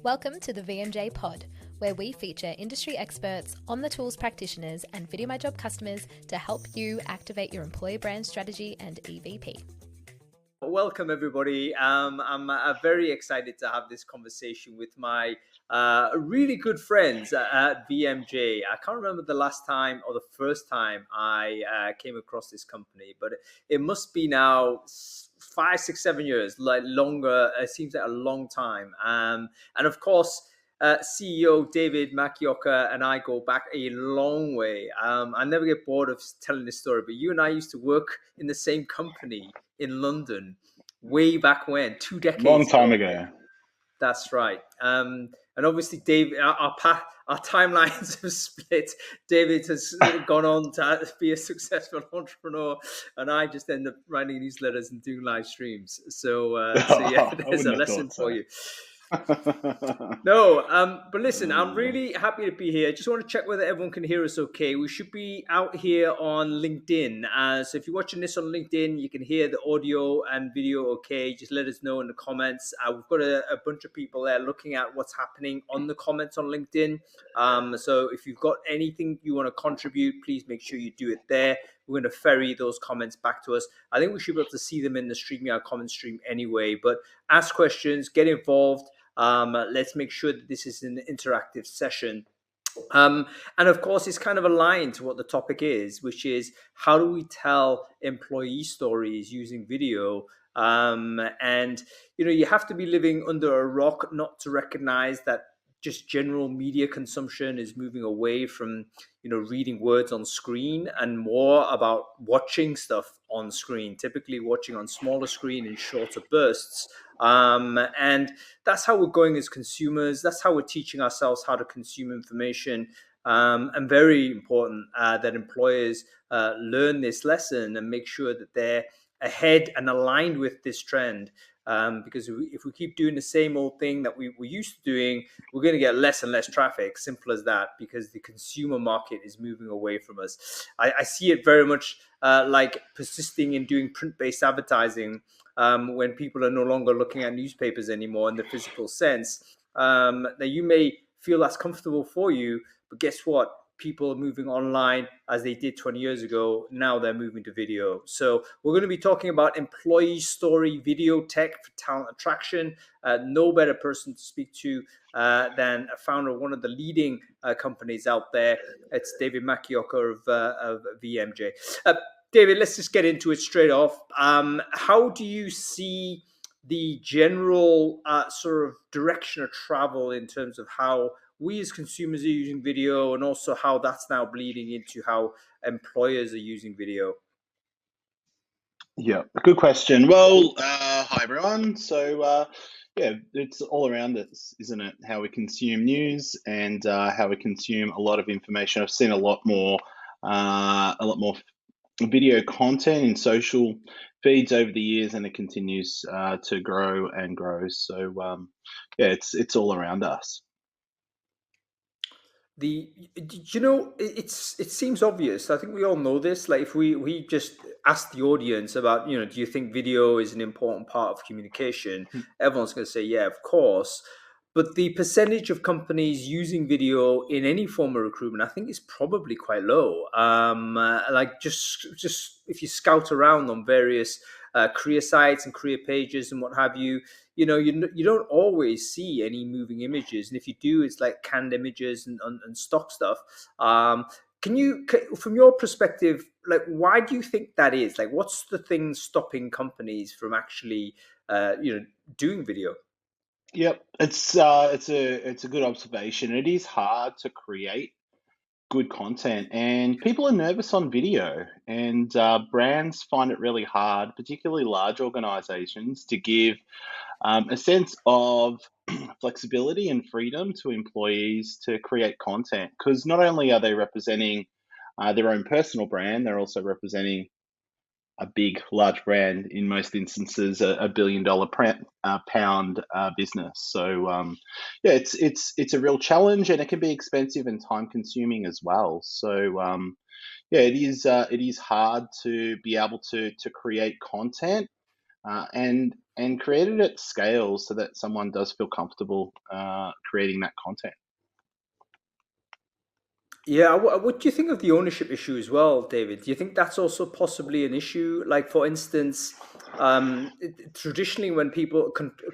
Welcome to the VMJPod, where we feature industry experts, on-the-tools practitioners, and VideoMyJob customers to help you activate your employer brand strategy and EVP. Welcome, everybody. I'm very excited to have this conversation with my really good friends at VMJ. I can't remember the last time or the first time I came across this company, but it must be now 5, 6, 7 years, like longer. It seems like a long time. And of course, CEO David Macciocca and I go back a long way. I never get bored of telling this story, but you and I used to work in the same company in London way back when, 2 decades long time ago. That's right. And obviously, Dave, our timelines have split. David has gone on to be a successful entrepreneur, and I just end up writing newsletters and doing live streams. So yeah, there's a lesson for you. No, but listen, I'm really happy to be here. Just want to check whether everyone can hear us okay. We should be out here on LinkedIn. So if you're watching this on LinkedIn, you can hear the audio and video okay. Just let us know in the comments. We've got a bunch of people there looking at what's happening on the comments on LinkedIn. So if you've got anything you want to contribute, please make sure you do it there. We're going to ferry those comments back to us. I think we should be able to see them in the StreamYard comment stream anyway. But ask questions, get involved. Let's make sure that this is an interactive session. And of course, it's kind of aligned to what the topic is, which is how do we tell employee stories using video? And, you have to be living under a rock not to recognize that just general media consumption is moving away from, reading words on screen and more about watching stuff on screen, typically watching on smaller screen in shorter bursts. And that's how we're going as consumers. That's how we're teaching ourselves how to consume information. And very important that employers learn this lesson and make sure that they're ahead and aligned with this trend. Because if we keep doing the same old thing that we're used to doing, we're going to get less and less traffic. Simple as that, because the consumer market is moving away from us. I see it very much like persisting in doing print-based advertising when people are no longer looking at newspapers anymore in the physical sense. Now, you may feel that's comfortable for you, but guess what? People are moving online as they did 20 years ago. Now they're moving to video. So we're going to be talking about employee story video tech for talent attraction. No better person to speak to than a founder of one of the leading companies out there. It's David Macciocca of VMJ. David, let's just get into it straight off. How do you see the general sort of direction of travel in terms of how we as consumers are using video, and also how that's now bleeding into how employers are using video? Yeah, good question. Well, hi everyone. So yeah, it's all around us, isn't it? How we consume news and how we consume a lot of information. I've seen a lot more video content in social feeds over the years, and it continues to grow and grow. So yeah, it's all around us. It seems obvious. I think we all know this. Like if we just ask the audience about, do you think video is an important part of communication? Everyone's going to say, yeah, of course. But the percentage of companies using video in any form of recruitment, I think, is probably quite low. Like just if you scout around on various career sites and career pages and what have you, you don't always see any moving images, and if you do, it's like canned images and stock stuff. Can you, from your perspective, like why do you think that is? Like, what's the thing stopping companies from actually, doing video? Yep, it's a good observation. It is hard to create good content, and people are nervous on video, and brands find it really hard, particularly large organizations, to give a sense of flexibility and freedom to employees to create content, because not only are they representing their own personal brand, they're also representing a big, large brand, in most instances, a billion-dollar pound business. So yeah, it's a real challenge, and it can be expensive and time-consuming as well. So yeah, it is hard to be able to create content and create it at scale so that someone does feel comfortable creating that content. Yeah, what do you think of the ownership issue as well, David? Do you think that's also possibly an issue? Like, for instance, traditionally, when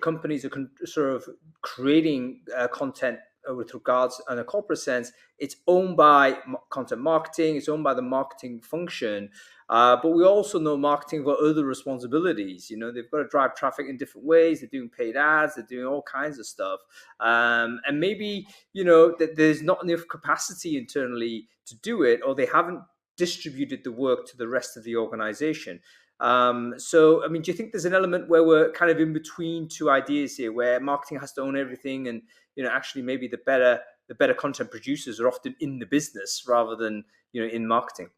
companies are sort of creating content with regards in a corporate sense, it's owned by content marketing, it's owned by the marketing function. But we also know marketing got other responsibilities. You know, they've got to drive traffic in different ways. They're doing paid ads. They're doing all kinds of stuff. And maybe, you know, that there's not enough capacity internally to do it, or they haven't distributed the work to the rest of the organization. So, I mean, do you think there's an element where we're kind of in between two ideas here, where marketing has to own everything, and, you know, actually maybe the better content producers are often in the business rather than, you know, in marketing?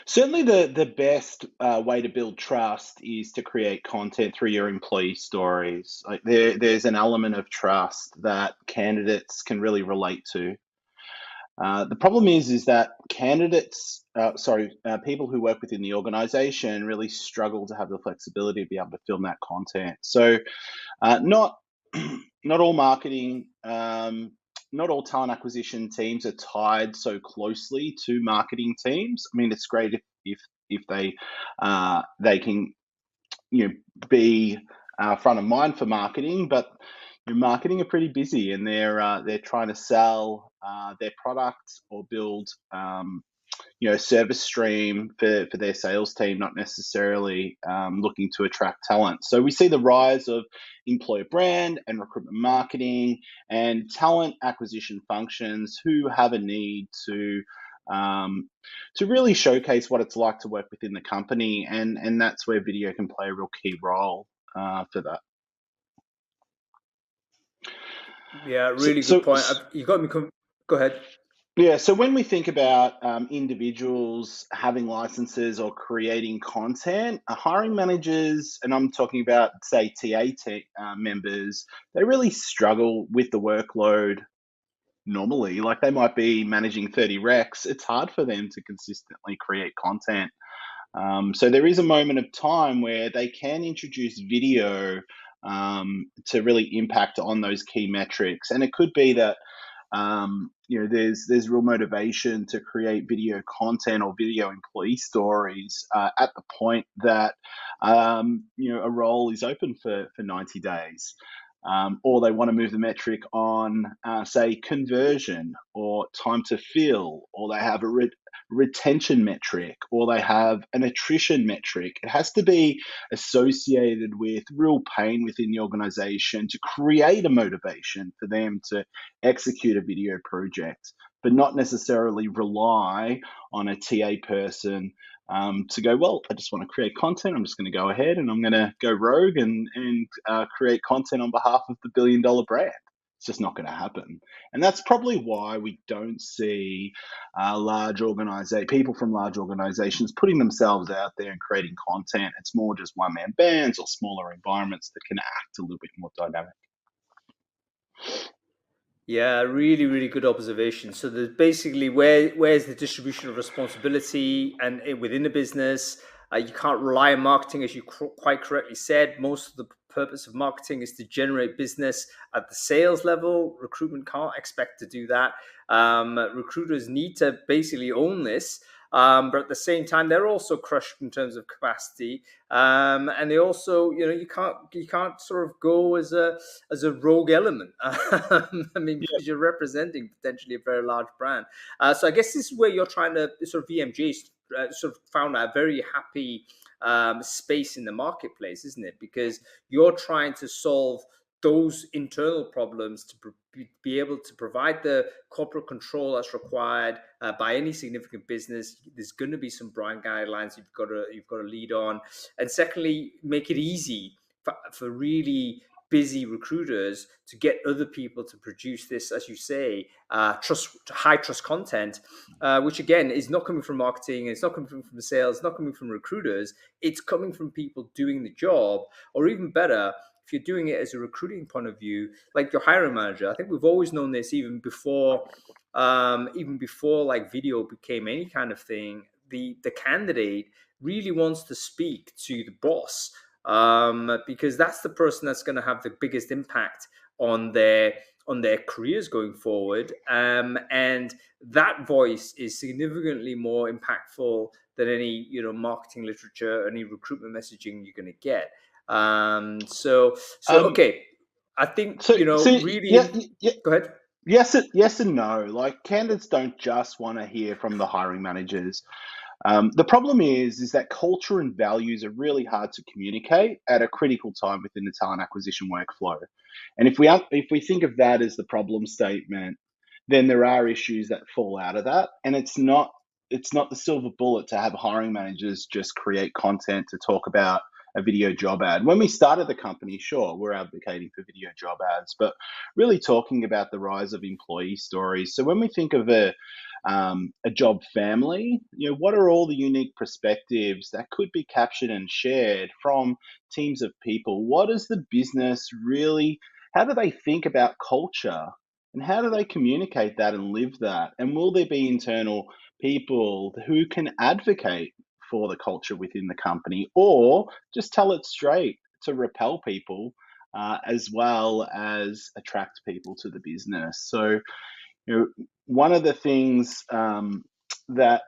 Certainly, the best way to build trust is to create content through your employee stories. Like there's an element of trust that candidates can really relate to. The problem is that people who work within the organization really struggle to have the flexibility to be able to film that content. So, not not all marketing, not all talent acquisition teams are tied so closely to marketing teams. I mean, it's great if they can, you know, be front of mind for marketing, but your marketing are pretty busy, and they're trying to sell their product or build service stream for their sales team, not necessarily looking to attract talent. So we see the rise of employer brand and recruitment marketing and talent acquisition functions who have a need to really showcase what it's like to work within the company, and that's where video can play a real key role for that. Yeah, So, really good so, point. You got me. Go ahead. Yeah, so when we think about individuals having licenses or creating content, hiring managers, and I'm talking about, say, members, they really struggle with the workload normally. Like they might be managing 30 recs. It's hard for them to consistently create content. So there is a moment of time where they can introduce video to really impact on those key metrics. And it could be that there's real motivation to create video content or video employee stories at the point that a role is open for 90 days. Or they want to move the metric on, say, conversion or time to fill, or they have a retention metric, or they have an attrition metric. It has to be associated with real pain within the organization to create a motivation for them to execute a video project, but not necessarily rely on a TA person to go, well, I just want to create content. I'm just going to go ahead and I'm going to go rogue and create content on behalf of the billion-dollar brand. It's just not going to happen. And that's probably why we don't see people from large organizations putting themselves out there and creating content. It's more just one-man bands or smaller environments that can act a little bit more dynamic. Yeah, really, really good observation. So there's basically where's the distribution of responsibility and within the business. You can't rely on marketing, as you quite correctly said. Most of the purpose of marketing is to generate business at the sales level. Recruitment can't expect to do that. Recruiters need to basically own this. But at the same time, they're also crushed in terms of capacity, and they also, you can't sort of go as a rogue element. I mean, because you're representing potentially a very large brand. So I guess this is where you're trying to sort of VMJ sort of found a very happy space in the marketplace, isn't it? Because you're trying to solve those internal problems to be able to provide the corporate control that's required by any significant business. There's going to be some brand guidelines you've got to lead on, and secondly, make it easy for really busy recruiters to get other people to produce this, as you say, high trust content, which again is not coming from marketing, it's not coming from sales, it's not coming from recruiters, it's coming from people doing the job, or even better, if you're doing it as a recruiting point of view, like your hiring manager. I think we've always known this even before like video became any kind of thing. The candidate really wants to speak to the boss because that's the person that's going to have the biggest impact on their careers going forward. And that voice is significantly more impactful than any marketing literature, any recruitment messaging you're going to get. So Um, okay, I think so, yeah, yeah, Go ahead. yes and no. Like candidates don't just want to hear from the hiring managers. The problem is that culture and values are really hard to communicate at a critical time within the talent acquisition workflow. And if we think of that as the problem statement, then there are issues that fall out of that. And it's not the silver bullet to have hiring managers just create content to talk about a video job ad. When we started the company, sure, we're advocating for video job ads, but really talking about the rise of employee stories. So when we think of a job family, what are all the unique perspectives that could be captured and shared from teams of people? What is the business really? How do they think about culture? And how do they communicate that and live that? And will there be internal people who can advocate for the culture within the company or just tell it straight to repel people as well as attract people to the business? So, one of the things that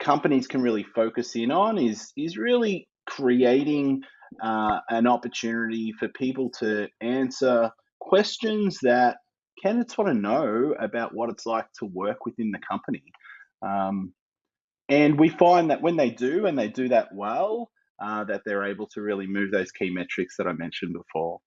companies can really focus in on is really creating an opportunity for people to answer questions that candidates want to know about what it's like to work within the company. Um, and we find that when they do, and they do that well, that they're able to really move those key metrics that I mentioned before.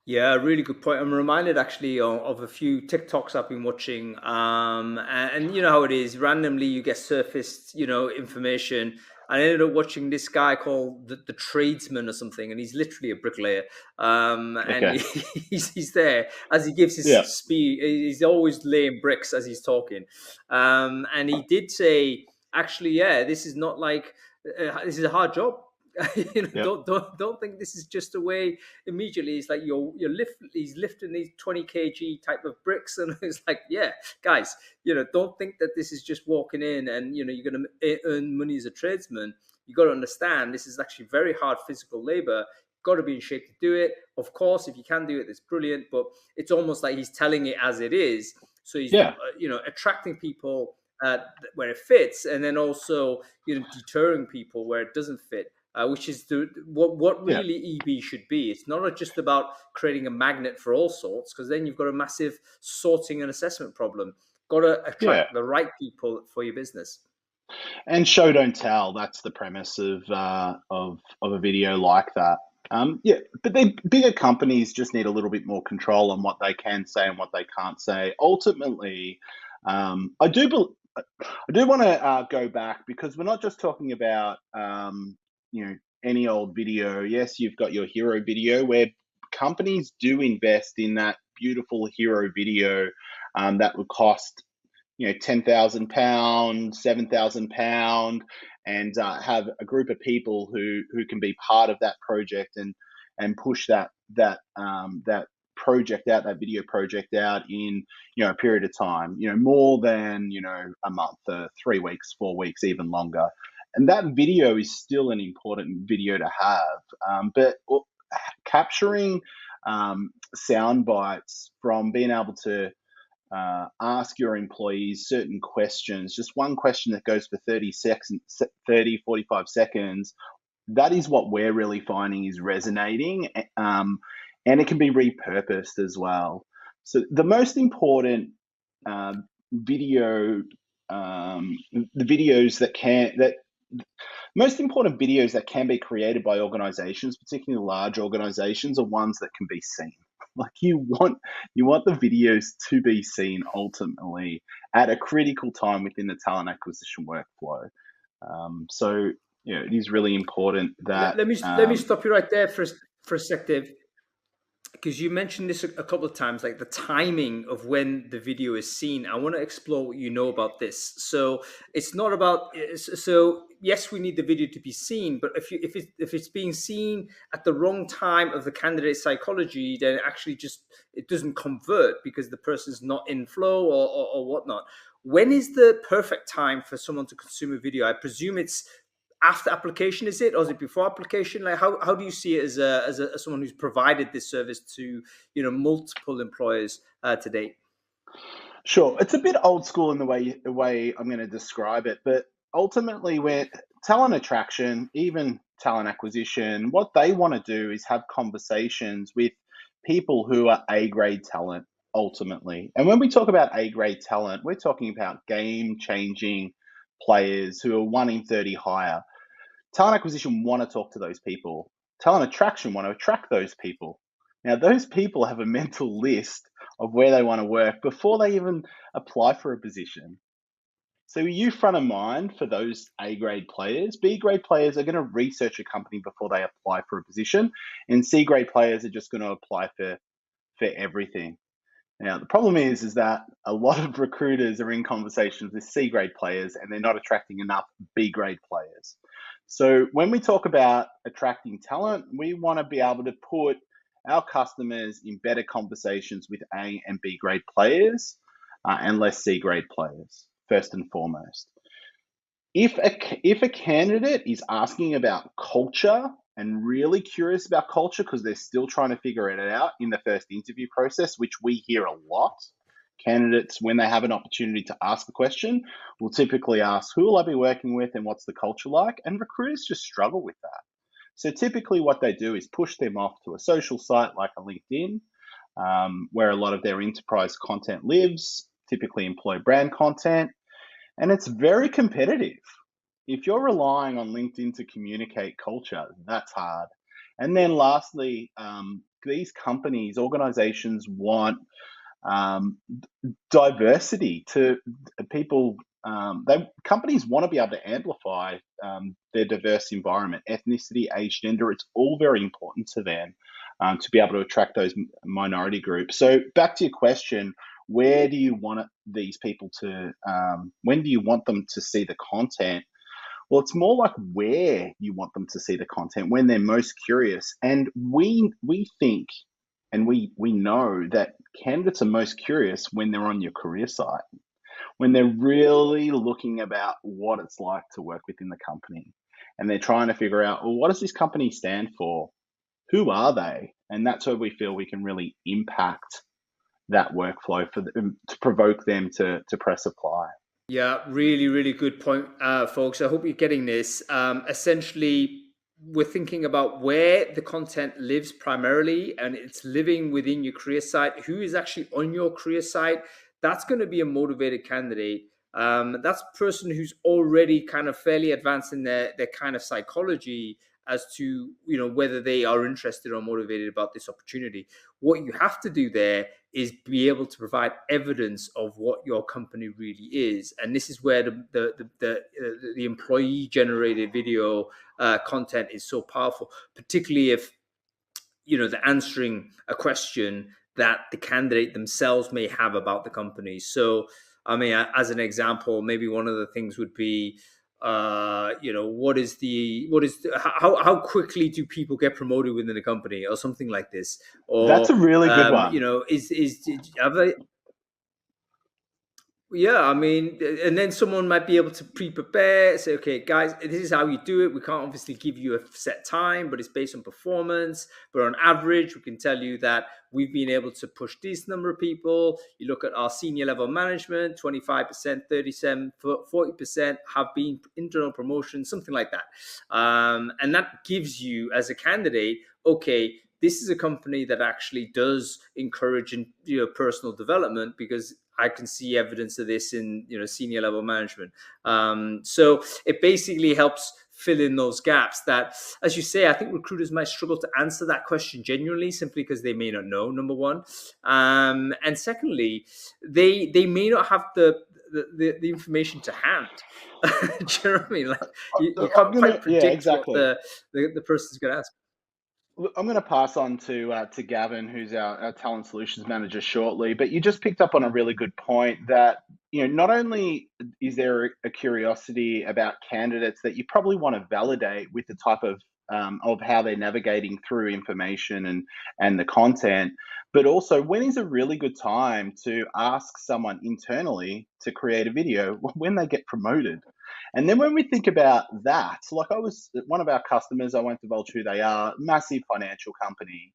Yeah, really good point. I'm reminded actually of a few TikToks I've been watching. And you know how it is. Randomly, you get surfaced, information. I ended up watching this guy called the Tradesman or something, and he's literally a bricklayer. And Okay. he's there as he gives his Yeah. speech. He's always laying bricks as he's talking. And he did say, actually, yeah, this is not like this is a hard job. Yep. Don't think this is just a way. Immediately it's like he's lifting these 20 kg type of bricks, and it's like, yeah, guys, don't think that this is just walking in and you're going to earn money as a tradesman. You got to understand this is actually very hard physical labor. Got to be in shape to do it. Of course, if you can do it, it's brilliant, but it's almost like he's telling it as it is. So he's Yeah. attracting people where it fits, and then also deterring people where it doesn't fit. Which is what Yeah. really EB should be. It's not just about creating a magnet for all sorts, because then you've got a massive sorting and assessment problem. Got to Yeah. attract the right people for your business. And show don't tell. That's the premise of a video like that. Yeah, but bigger companies just need a little bit more control on what they can say and what they can't say. Ultimately, I do want to go back, because we're not just talking about any old video. Yes, you've got your hero video where companies do invest in that beautiful hero video that would cost £10,000, £7,000, and have a group of people who can be part of that project and push that project out, that video project out in a period of time, more than a month, 3 weeks, 4 weeks, even longer. And that video is still an important video to have, but capturing sound bites from being able to ask your employees certain questions, just one question that goes for 30 seconds, 30, 45 seconds, that is what we're really finding is resonating. And it can be repurposed as well. So the most important video, the videos that most important videos that can be created by organizations, particularly large organizations, are ones that can be seen. Like you want the videos to be seen ultimately at a critical time within the talent acquisition workflow. So it is really important that Let me stop you right there for a sec, Dave, because you mentioned this a couple of times, like the timing of when the video is seen. I want to explore what you know about this. So it's not about, so yes, we need the video to be seen, but if it's being seen at the wrong time of the candidate's psychology, then it doesn't convert because the person's not in flow or whatnot. When is the perfect time for someone to consume a video? I presume it's after application, is it, or is it before application? Like, how do you see it as someone who's provided this service to, you know, multiple employers to date? Sure, it's a bit old school in the way I'm going to describe it, but ultimately, where talent attraction, even talent acquisition, what they want to do is have conversations with people who are A grade talent ultimately. And when we talk about A grade talent, we're talking about game changing players who are 1 in 30 higher. Talent acquisition want to talk to those people. Talent attraction want to attract those people. Now, those people have a mental list of where they want to work before they even apply for a position. So, are you front of mind for those A grade players? B grade players are going to research a company before they apply for a position, and C grade players are just going to apply for everything. Now, the problem is that a lot of recruiters are in conversations with C grade players and they're not attracting enough B grade players. So, when we talk about attracting talent, we want to be able to put our customers in better conversations with A and B grade players and less C grade players, first and foremost. If a candidate is asking about culture and really curious about culture because they're still trying to figure it out in the first interview process, which we hear a lot, candidates, when they have an opportunity to ask a question, will typically ask, who will I be working with and what's the culture like? And recruiters just struggle with that. So typically what they do is push them off to a social site like a LinkedIn, where a lot of their enterprise content lives, typically employee brand content, and it's very competitive. If you're relying on LinkedIn to communicate culture, that's hard. And then lastly, these companies, organizations want diversity to people. Companies want to be able to amplify their diverse environment, ethnicity, age, gender. It's all very important to them to be able to attract those minority groups. So back to your question, where do you want these people to? When do you want them to see the content? Well, it's more like where you want them to see the content when they're most curious. And we think and we know that candidates are most curious when they're on your career site, when they're really looking about what it's like to work within the company. And they're trying to figure out, well, what does this company stand for? Who are they? And that's where we feel we can really impact that workflow for them, to provoke them to press apply. Yeah, really, really good point, folks. I hope you're getting this. Essentially, we're thinking about where the content lives primarily, and it's living within your career site. Who is actually on your career site? That's going to be a motivated candidate. That's a person who's already kind of fairly advanced in their kind of psychology as to, you know, whether they are interested or motivated about this opportunity. What you have to do there is be able to provide evidence of what your company really is, and this is where the employee generated video content is so powerful, particularly if, you know, they're answering a question that the candidate themselves may have about the company. So, I mean, as an example, maybe one of the things would be, you know, how quickly do people get promoted within the company, or something like this, That's or a really good you one. know, have they, yeah, I mean, and then someone might be able to pre-prepare, say, okay, guys, this is how you do it. We can't obviously give you a set time, but it's based on performance. But on average, we can tell you that we've been able to push this number of people. You look at our senior level management, 25%, 37%, 40% have been internal promotions, something like that. And that gives you, as a candidate, okay, this is a company that actually does encourage, you know, personal development, because I can see evidence of this in, you know, senior level management. So it basically helps fill in those gaps that, as you say, I think recruiters might struggle to answer that question genuinely, simply because they may not know, number one. And secondly, they may not have the information to hand. Do you know what I mean? Like, you I'm can't gonna, quite yeah, predict what exactly. the person's going to ask. I'm going to pass on to Gavin, who's our talent solutions manager, shortly. But you just picked up on a really good point that, you know, not only is there a curiosity about candidates that you probably want to validate with the type of how they're navigating through information and the content, but also when is a really good time to ask someone internally to create a video when they get promoted. And then when we think about that, like I was one of our customers, I won't divulge who they are, massive financial company.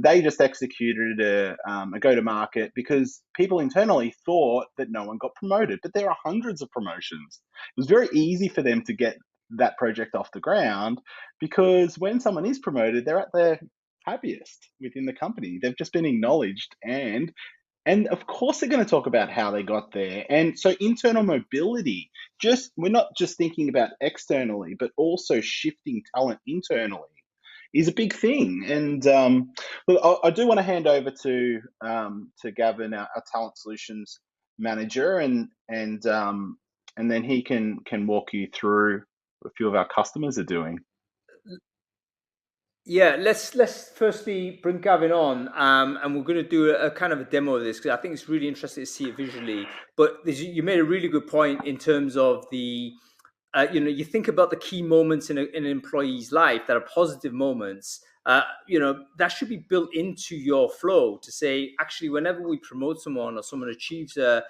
They just executed a go-to-market because people internally thought that no one got promoted, but there are hundreds of promotions. It was very easy for them to get that project off the ground because when someone is promoted, they're at their happiest within the company. They've just been acknowledged, and of course they're going to talk about how they got there. And so internal mobility, just we're not just thinking about externally, but also shifting talent internally is a big thing. And look, I do want to hand over to Gavin, our talent solutions manager, and then he can walk you through what a few of our customers are doing. Yeah, let's firstly bring Gavin on, and we're going to do a kind of a demo of this because I think it's really interesting to see it visually. But you made a really good point in terms of the, you think about the key moments in an employee's life that are positive moments. That should be built into your flow to say, actually, whenever we promote someone or someone achieves a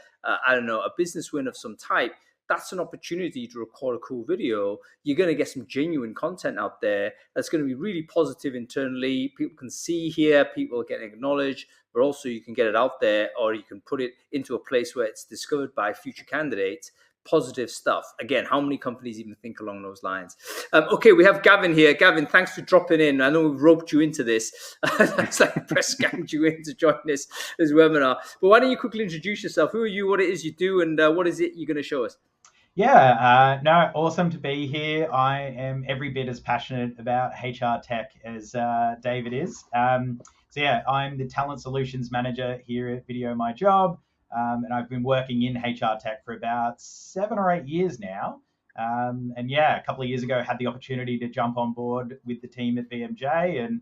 business win of some type, that's an opportunity to record a cool video. You're going to get some genuine content out there that's going to be really positive internally. People can see here, people are getting acknowledged, but also you can get it out there, or you can put it into a place where it's discovered by future candidates. Positive stuff. Again, how many companies even think along those lines? Okay, we have Gavin here. Gavin, thanks for dropping in. I know we've roped you into this. It's like press scanned you in to join this webinar. But why don't you quickly introduce yourself? Who are you, what it is you do, and what is it you're going to show us? Yeah, no, awesome to be here. I am every bit as passionate about HR tech as David is. So yeah, I'm the talent solutions manager here at VideoMyJob, and I've been working in HR tech for about 7 or 8 years now. And yeah, a couple of years ago, had the opportunity to jump on board with the team at VMJ and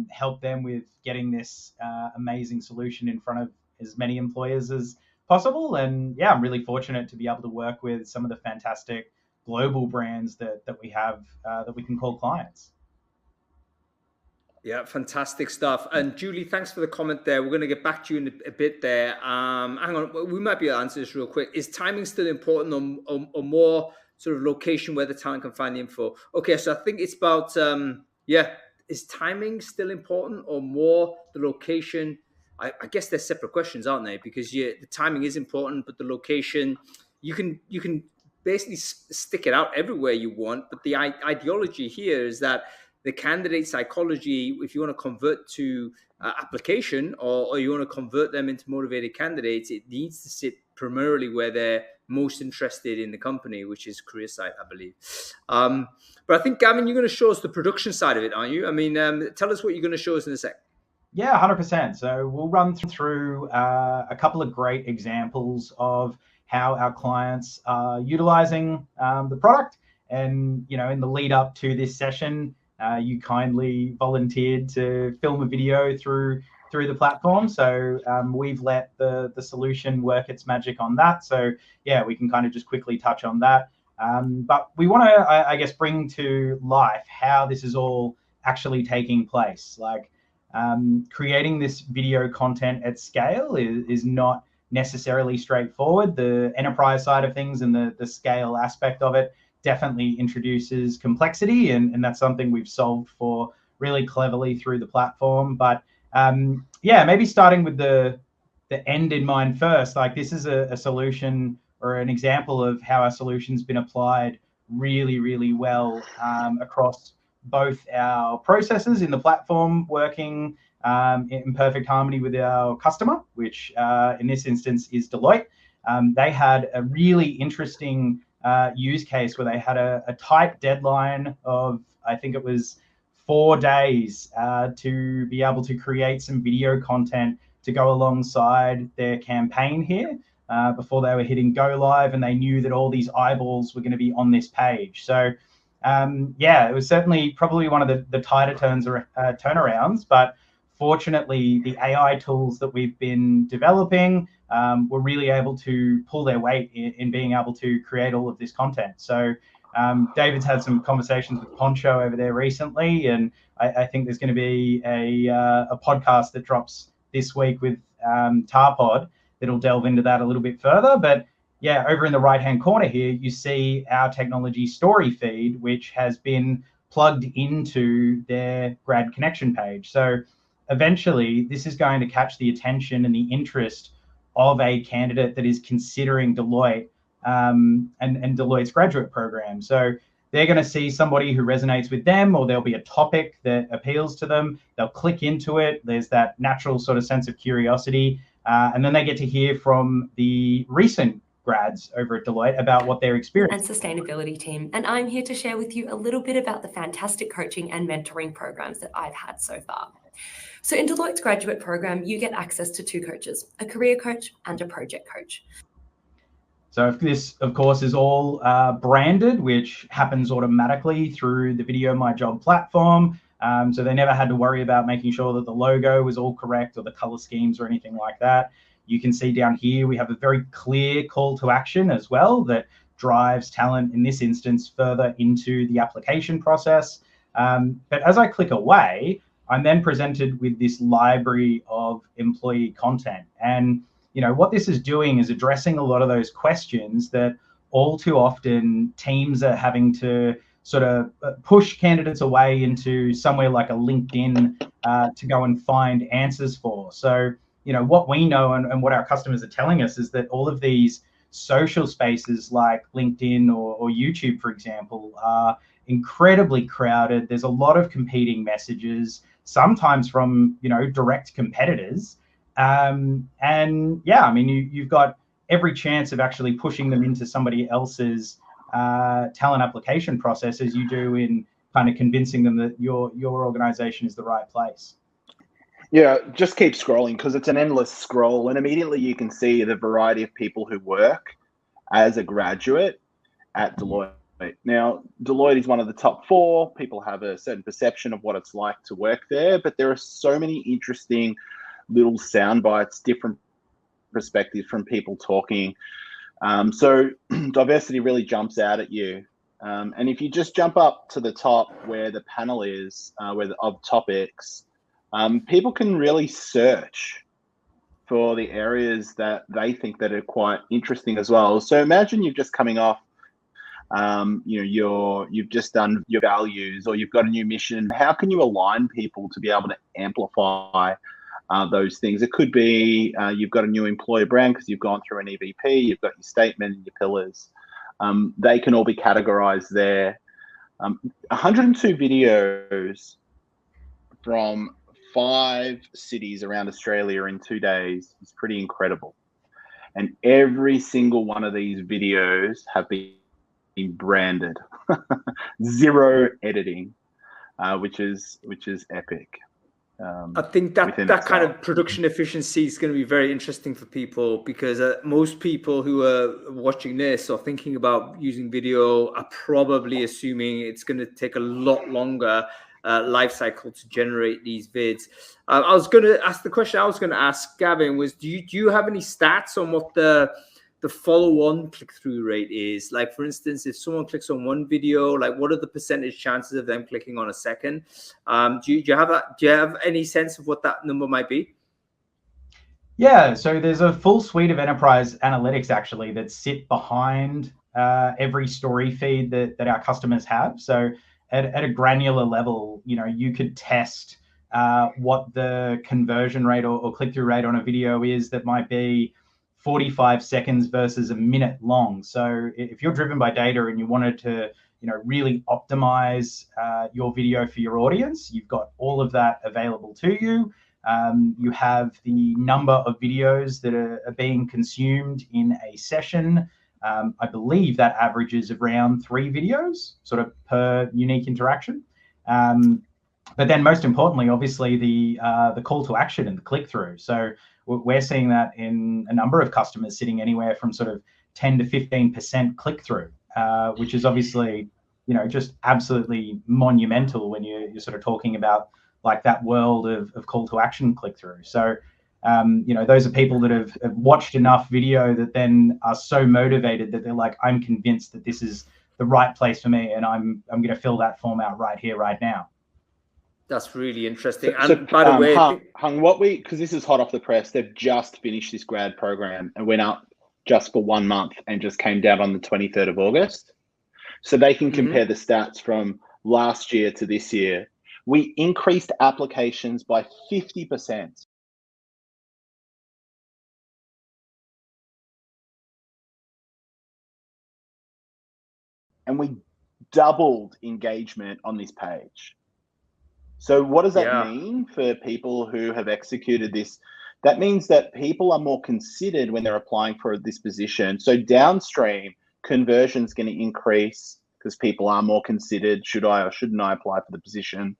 help them with getting this amazing solution in front of as many employers as possible. And yeah, I'm really fortunate to be able to work with some of the fantastic global brands that we have that we can call clients. Yeah, fantastic stuff. And Julie, thanks for the comment there. We're going to get back to you in a bit there. Hang on, we might be able to answer this real quick. Is timing still important, or more sort of location where the talent can find the info? Okay, so I think it's about, is timing still important, or more the location? I guess they're separate questions, aren't they? Because the timing is important, but the location, you can basically stick it out everywhere you want. But the ideology here is that the candidate psychology, if you want to convert to application, or you want to convert them into motivated candidates, it needs to sit primarily where they're most interested in the company, which is career site, I believe. But I think, Gavin, you're going to show us the production side of it, aren't you? I mean, tell us what you're going to show us in a sec. Yeah, 100%. So we'll run through a couple of great examples of how our clients are utilizing the product. And, in the lead up to this session, you kindly volunteered to film a video through the platform. So we've let the solution work its magic on that. So yeah, we can kind of just quickly touch on that. But we want to, I guess, bring to life how this is all actually taking place. Like, creating this video content at scale is not necessarily straightforward. The enterprise side of things and the scale aspect of it definitely introduces complexity, and that's something we've solved for really cleverly through the platform. But yeah, maybe starting with the end in mind first. Like, this is a solution or an example of how our solution's been applied really, really well across both our processes in the platform, working in perfect harmony with our customer, which in this instance is Deloitte. They had a really interesting use case where they had a tight deadline of, I think it was 4 days to be able to create some video content to go alongside their campaign here before they were hitting go live, and they knew that all these eyeballs were going to be on this page. So yeah, it was certainly probably one of the tighter turnarounds, but fortunately the AI tools that we've been developing were really able to pull their weight in being able to create all of this content. So David's had some conversations with Poncho over there recently, and I think there's going to be a podcast that drops this week with Tarpod that'll delve into that a little bit further. But yeah, over in the right-hand corner here, you see our technology story feed, which has been plugged into their grad connection page. So eventually, this is going to catch the attention and the interest of a candidate that is considering Deloitte and Deloitte's graduate program. So they're going to see somebody who resonates with them, or there'll be a topic that appeals to them. They'll click into it. There's that natural sort of sense of curiosity. And then they get to hear from the recent grads over at Deloitte about what their experience and sustainability team. And I'm here to share with you a little bit about the fantastic coaching and mentoring programs that I've had so far. So in Deloitte's graduate program, you get access to 2 coaches, a career coach and a project coach. So this, of course, is all branded, which happens automatically through the VideoMyJob platform. So they never had to worry about making sure that the logo was all correct or the color schemes or anything like that. You can see down here, we have a very clear call to action as well that drives talent, in this instance, further into the application process. But as I click away, I'm then presented with this library of employee content. And what this is doing is addressing a lot of those questions that all too often teams are having to sort of push candidates away into somewhere like a LinkedIn to go and find answers for. So, what we know and what our customers are telling us is that all of these social spaces like LinkedIn or YouTube, for example, are incredibly crowded. There's a lot of competing messages, sometimes from, direct competitors. And yeah, I mean, you've got every chance of actually pushing them into somebody else's talent application process, as you do in kind of convincing them that your organization is the right place. Yeah, just keep scrolling because it's an endless scroll, and immediately you can see the variety of people who work as a graduate at Deloitte. Now, Deloitte is one of the top 4. People have a certain perception of what it's like to work there, but there are so many interesting little sound bites, different perspectives from people talking. So diversity really jumps out at you. And if you just jump up to the top where the panel is, of topics, people can really search for the areas that they think that are quite interesting as well. So imagine you're just coming off, you've just done your values, or you've got a new mission. How can you align people to be able to amplify those things? It could be you've got a new employer brand because you've gone through an EVP, you've got your statement and your pillars. They can all be categorized there. 102 videos from 5 cities around Australia in 2 days is pretty incredible. And every single one of these videos have been branded. 0 editing, which is epic. I think that kind of production efficiency is going to be very interesting for people, because most people who are watching this or thinking about using video are probably assuming it's going to take a lot longer life cycle to generate these vids. I was going to ask the question I was going to ask Gavin was, do you have any stats on what the follow-on click-through rate is? Like, for instance, if someone clicks on one video, like, what are the percentage chances of them clicking on a second? Do you have any sense of what that number might be? Yeah, so there's a full suite of enterprise analytics actually that sit behind every story feed that our customers have. So at a granular level, you could test what the conversion rate or click-through rate on a video is that might be 45 seconds versus a minute long. So if you're driven by data and you wanted to, really optimize your video for your audience, you've got all of that available to you. You have the number of videos that are being consumed in a session. I believe that averages around 3 videos sort of per unique interaction. But then most importantly, obviously the call to action and the click-through. So we're seeing that in a number of customers sitting anywhere from sort of 10 to 15% click-through, which is obviously, just absolutely monumental when you're sort of talking about like that world of call to action click-through. So, those are people that have watched enough video that then are so motivated that they're like, I'm convinced that this is the right place for me, and I'm going to fill that form out right here, right now. That's really interesting. And by the way, Hung, because this is hot off the press, they've just finished this grad program and went up just for 1 month and just came down on the 23rd of August. So they can compare the stats from last year to this year. We increased applications by 50%. And we doubled engagement on this page. So what does that mean for people who have executed this? That means that people are more considered when they're applying for this position. So downstream, conversion is going to increase because people are more considered. Should I or shouldn't I apply for the position?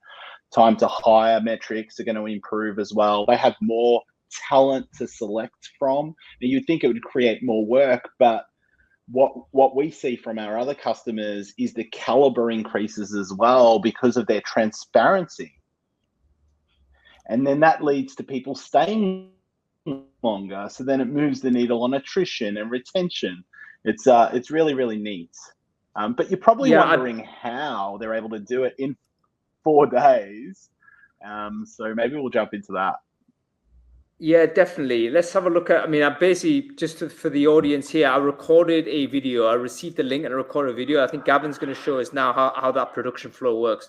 Time to hire metrics are going to improve as well. They have more talent to select from. Now, you'd think it would create more work, but what we see from our other customers is the caliber increases as well because of their transparency. And then that leads to people staying longer. So then it moves the needle on attrition and retention. It's really, really neat. But you're probably wondering how they're able to do it in 4 days. So maybe we'll jump into that. Yeah, definitely. Let's have a look at, I mean, I basically, for the audience here, I recorded a video. I received the link and I recorded a video. I think Gavin's going to show us now how that production flow works.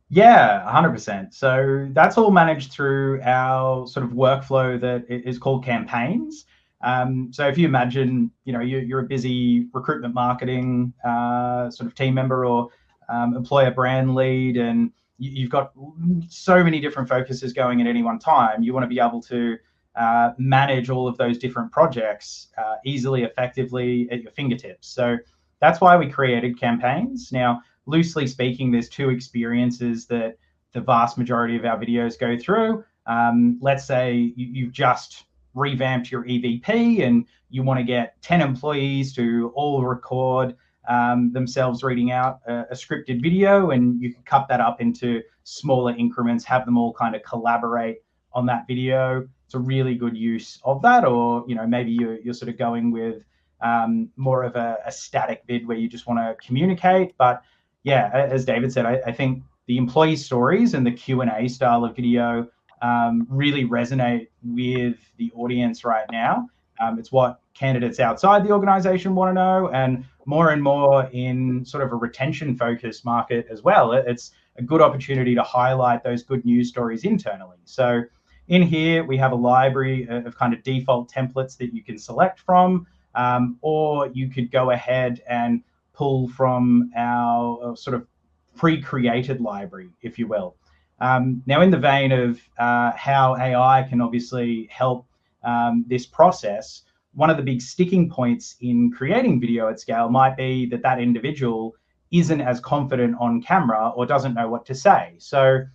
Yeah, 100%. So that's all managed through our sort of workflow that is called campaigns. So if you imagine, you're a busy recruitment marketing sort of team member or employer brand lead, and you've got so many different focuses going at any one time. You want to be able to manage all of those different projects easily, effectively at your fingertips. So that's why we created campaigns. Now, loosely speaking, there's 2 experiences that the vast majority of our videos go through. Let's say you've just revamped your EVP and you want to get 10 employees to all record themselves reading out a scripted video, and you can cut that up into smaller increments, have them all kind of collaborate on that video. It's a really good use of that. Or maybe you're sort of going with more of a static vid where you just want to communicate. But yeah, as David said, I think the employee stories and the Q&A style of video really resonate with the audience right now. It's what candidates outside the organization want to know, and more in sort of a retention-focused market as well. It's a good opportunity to highlight those good news stories internally. So in here, we have a library of kind of default templates that you can select from, or you could go ahead and pull from our sort of pre-created library, if you will. Now, in the vein of how AI can obviously help this process, one of the big sticking points in creating video at scale might be that individual isn't as confident on camera or doesn't know what to say. So,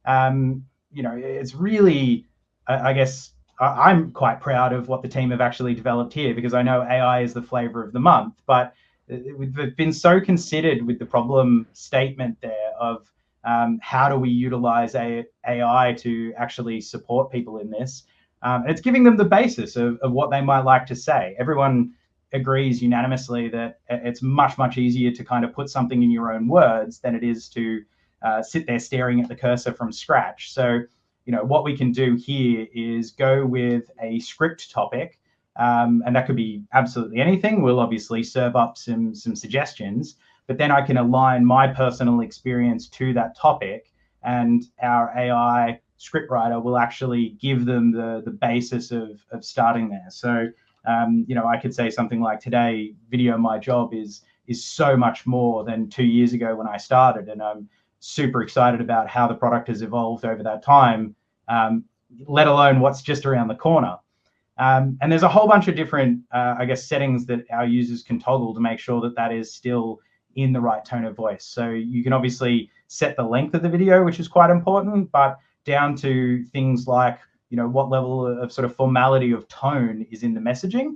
it's really, I guess, I'm quite proud of what the team have actually developed here, because I know AI is the flavor of the month, but we've been so considered with the problem statement there of how do we utilize AI to actually support people in this. It's giving them the basis of what they might like to say. Everyone agrees unanimously that it's much, much easier to kind of put something in your own words than it is to sit there staring at the cursor from scratch. So, what we can do here is go with a script topic, and that could be absolutely anything. We'll obviously serve up some suggestions, but then I can align my personal experience to that topic, and our AI scriptwriter will actually give them the basis of starting there. So, I could say something like, today, VideoMyJob is so much more than 2 years ago when I started, and I'm super excited about how the product has evolved over that time, let alone what's just around the corner. And there's a whole bunch of different, settings that our users can toggle to make sure that is still in the right tone of voice. So you can obviously set the length of the video, which is quite important, but down to things like, what level of sort of formality of tone is in the messaging,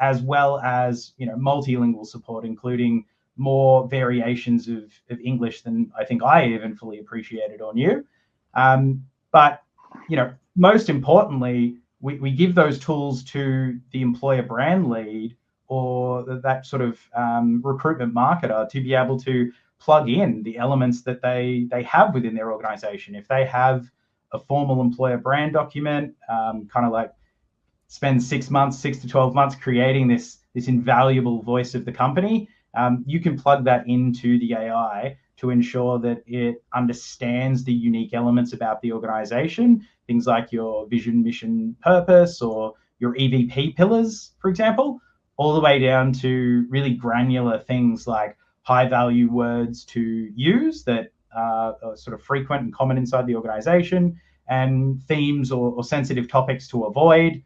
as well as, multilingual support, including more variations of English than I think I even fully appreciated or knew. But, most importantly, we give those tools to the employer brand lead or that sort of recruitment marketer to be able to plug in the elements that they have within their organization. If they have a formal employer brand document, kind of like spends 6 months, 6 to 12 months creating this invaluable voice of the company, you can plug that into the AI to ensure that it understands the unique elements about the organization, things like your vision, mission, purpose, or your EVP pillars, for example, all the way down to really granular things like high value words to use that are sort of frequent and common inside the organization, and themes or sensitive topics to avoid,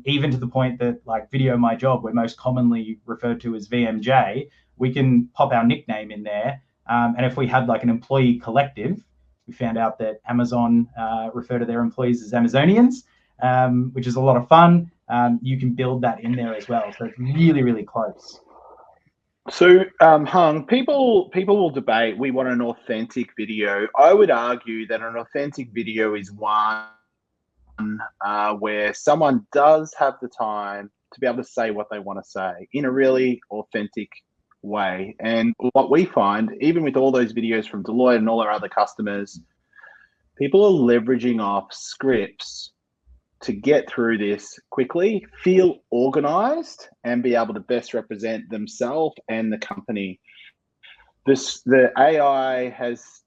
even to the point that, like VideoMyJob, we're most commonly referred to as VMJ, we can pop our nickname in there. And if we had like an employee collective, we found out that Amazon refer to their employees as Amazonians, which is a lot of fun. You can build that in there as well. So it's really, really close. So, Hung, people will debate, we want an authentic video. I would argue that an authentic video is one where someone does have the time to be able to say what they want to say in a really authentic way. And what we find, even with all those videos from Deloitte and all our other customers, people are leveraging off scripts to get through this quickly, feel organized, and be able to best represent themselves and the company. The AI has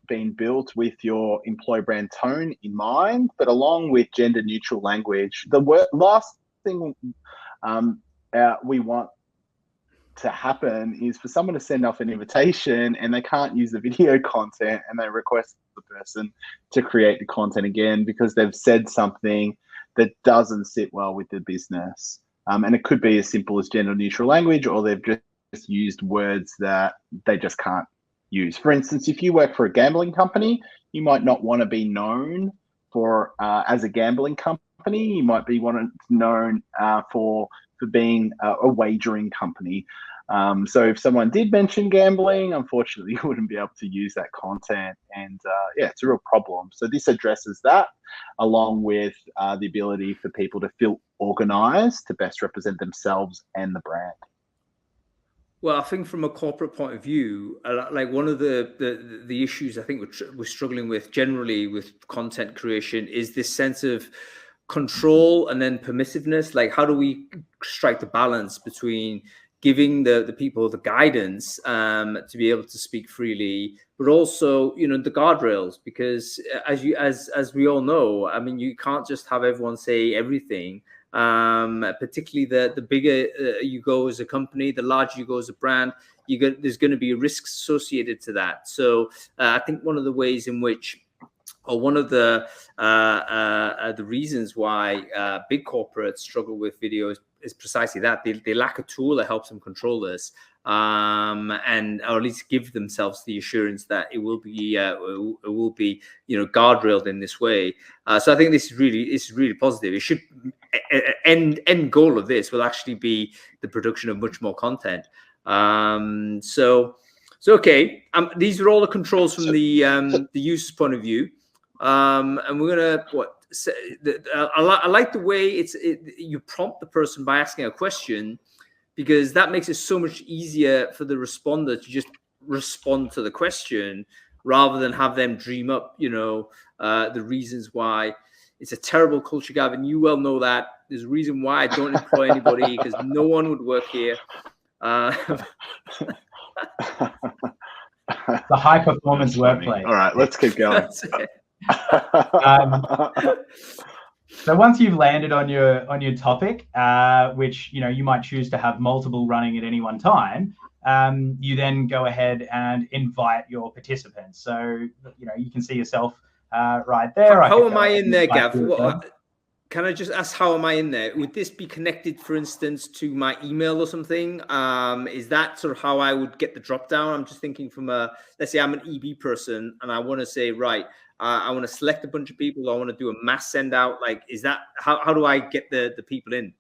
been built with your employer brand tone in mind, but along with gender neutral language. The last thing we want to happen is for someone to send off an invitation and they can't use the video content, and they request the person to create the content again because they've said something that doesn't sit well with the business. And it could be as simple as gender neutral language, or they've just used words that they just can't use. For instance, if you work for a gambling company, you might not want to be known for as a gambling company. You might be known for being a wagering company. So if someone did mention gambling, unfortunately, you wouldn't be able to use that content. And yeah, it's a real problem. So this addresses that, along with the ability for people to feel organized to best represent themselves and the brand. Well, I think from a corporate point of view, like one of the issues I think we're struggling with generally with content creation is this sense of control and then permissiveness. Like, how do we strike the balance between giving the people the guidance to be able to speak freely, but also, you know, the guardrails? Because as we all know, I mean, you can't just have everyone say everything. Particularly the bigger you go as a company, the larger you go as a brand, there's going to be risks associated to that. So I think one of the ways in which, or one of the reasons why big corporates struggle with video is precisely that they lack a tool that helps them control this, and or at least give themselves the assurance that it will be you know, guardrailed in this way. So I think this is really positive. It should end goal of this will actually be the production of much more content. So okay, these are all the controls from the user's point of view. And we're gonna I like the way you prompt the person by asking a question, because that makes it so much easier for the responder to just respond to the question rather than have them dream up, you know, the reasons why. It's a terrible culture, Gavin. You well know that. There's a reason why I don't employ anybody, because no one would work here. The high performance workplace. All right, let's keep going. So once you've landed on your topic, which, you know, you might choose to have multiple running at any one time, you then go ahead and invite your participants. So, you know, you can see yourself right there. How am I in there, Gav? Can I just ask, how am I in there? Would this be connected, for instance, to my email or something? Is that sort of how I would get the drop down? I'm just thinking from let's say I'm an EB person and I want to say, right, I want to select a bunch of people. I want to do a mass send out. Like, is that, how do I get the people in?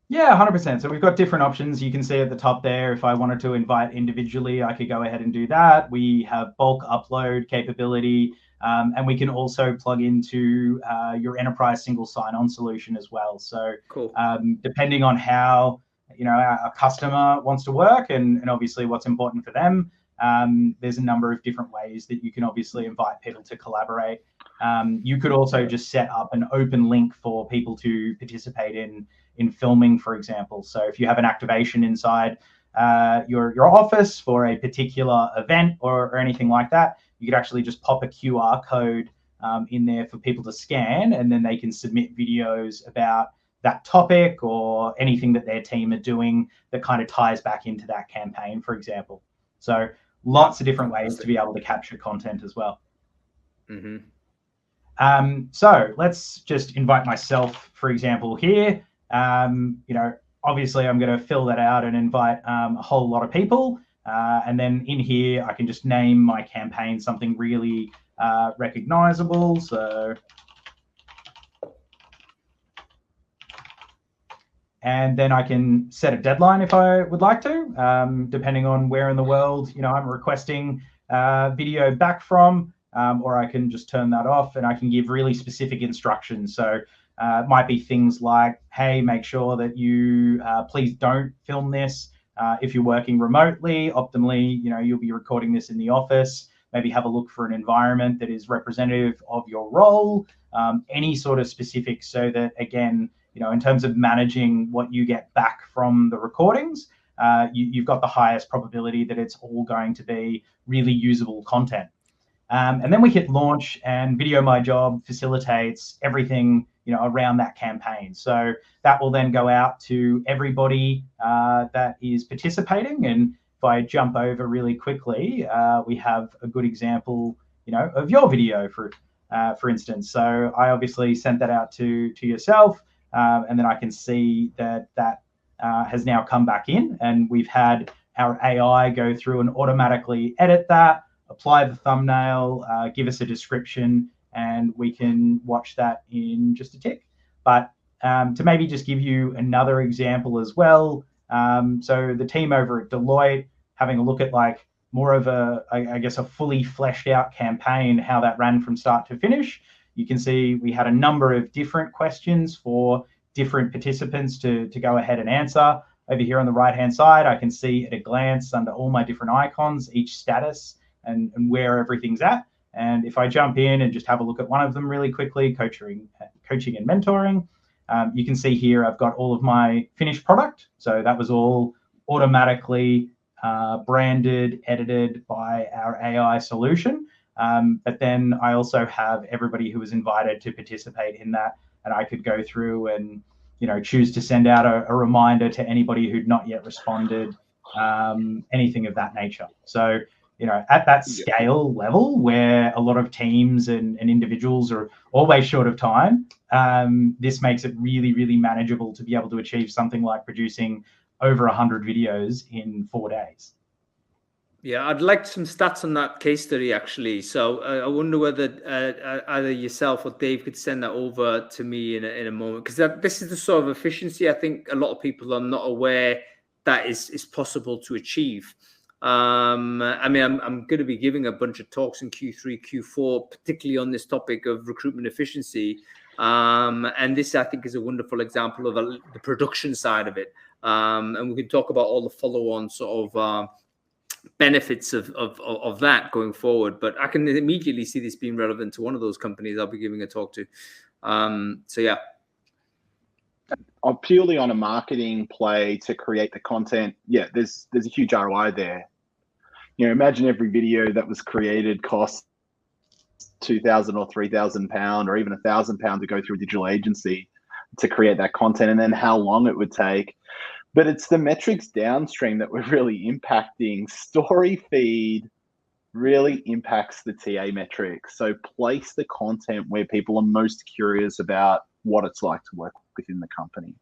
Yeah, 100%. So we've got different options. You can see at the top there, if I wanted to invite individually, I could go ahead and do that. We have bulk upload capability. And we can also plug into your enterprise single sign-on solution as well. So cool. Depending on how, you know, our customer wants to work and obviously what's important for them, there's a number of different ways that you can obviously invite people to collaborate. You could also just set up an open link for people to participate in filming, for example. So if you have an activation inside your office for a particular event or anything like that, you could actually just pop a QR code in there for people to scan, and then they can submit videos about that topic or anything that their team are doing that kind of ties back into that campaign, for example. So lots of different ways to be able to capture content as well. So let's just invite myself, for example, here. Obviously I'm going to fill that out and invite a whole lot of people. And then in here, I can just name my campaign something really recognizable. So, and then I can set a deadline if I would like to, depending on where in the world, I'm requesting video back from, or I can just turn that off, and I can give really specific instructions. So it might be things like, hey, make sure that you please don't film this. If you're working remotely, optimally, you'll be recording this in the office. Maybe have a look for an environment that is representative of your role, any sort of specifics, so that, again, in terms of managing what you get back from the recordings, you've got the highest probability that it's all going to be really usable content. And then we hit launch, and VideoMyJob facilitates everything around that campaign. So that will then go out to everybody that is participating. And if I jump over really quickly, we have a good example, of your video, for instance. So I obviously sent that out to yourself, and then I can see that has now come back in, and we've had our AI go through and automatically edit that, apply the thumbnail, give us a description, and we can watch that in just a tick. But to maybe just give you another example as well, so the team over at Deloitte, having a look at like more of I guess a fully fleshed out campaign, how that ran from start to finish. You can see we had a number of different questions for different participants to go ahead and answer. Over here on the right-hand side, I can see at a glance under all my different icons, each status and where everything's at. And if I jump in and just have a look at one of them really quickly, coaching and mentoring, you can see here I've got all of my finished product. So that was all automatically branded, edited by our AI solution. But then I also have everybody who was invited to participate in that, and I could go through and choose to send out a reminder to anybody who'd not yet responded, anything of that nature. So at that scale level where a lot of teams and individuals are always short of time, this makes it really, really manageable to be able to achieve something like producing over 100 videos in 4 days. Yeah, I'd like some stats on that case study, actually. So I wonder whether either yourself or Dave could send that over to me in a moment, because this is the sort of efficiency I think a lot of people are not aware that is possible to achieve. I'm going to be giving a bunch of talks in Q3, Q4, particularly on this topic of recruitment efficiency. And this, I think, is a wonderful example of the production side of it. And we can talk about all the follow-on sort of benefits of that going forward. But I can immediately see this being relevant to one of those companies I'll be giving a talk to. So yeah. Purely on a marketing play to create the content, yeah, there's a huge ROI there. Imagine every video that was created cost £2,000 or £3,000 or even £1,000 to go through a digital agency to create that content, and then how long it would take. But it's the metrics downstream that we're really impacting. Story feed really impacts the TA metrics. So place the content where people are most curious about what it's like to work within the company.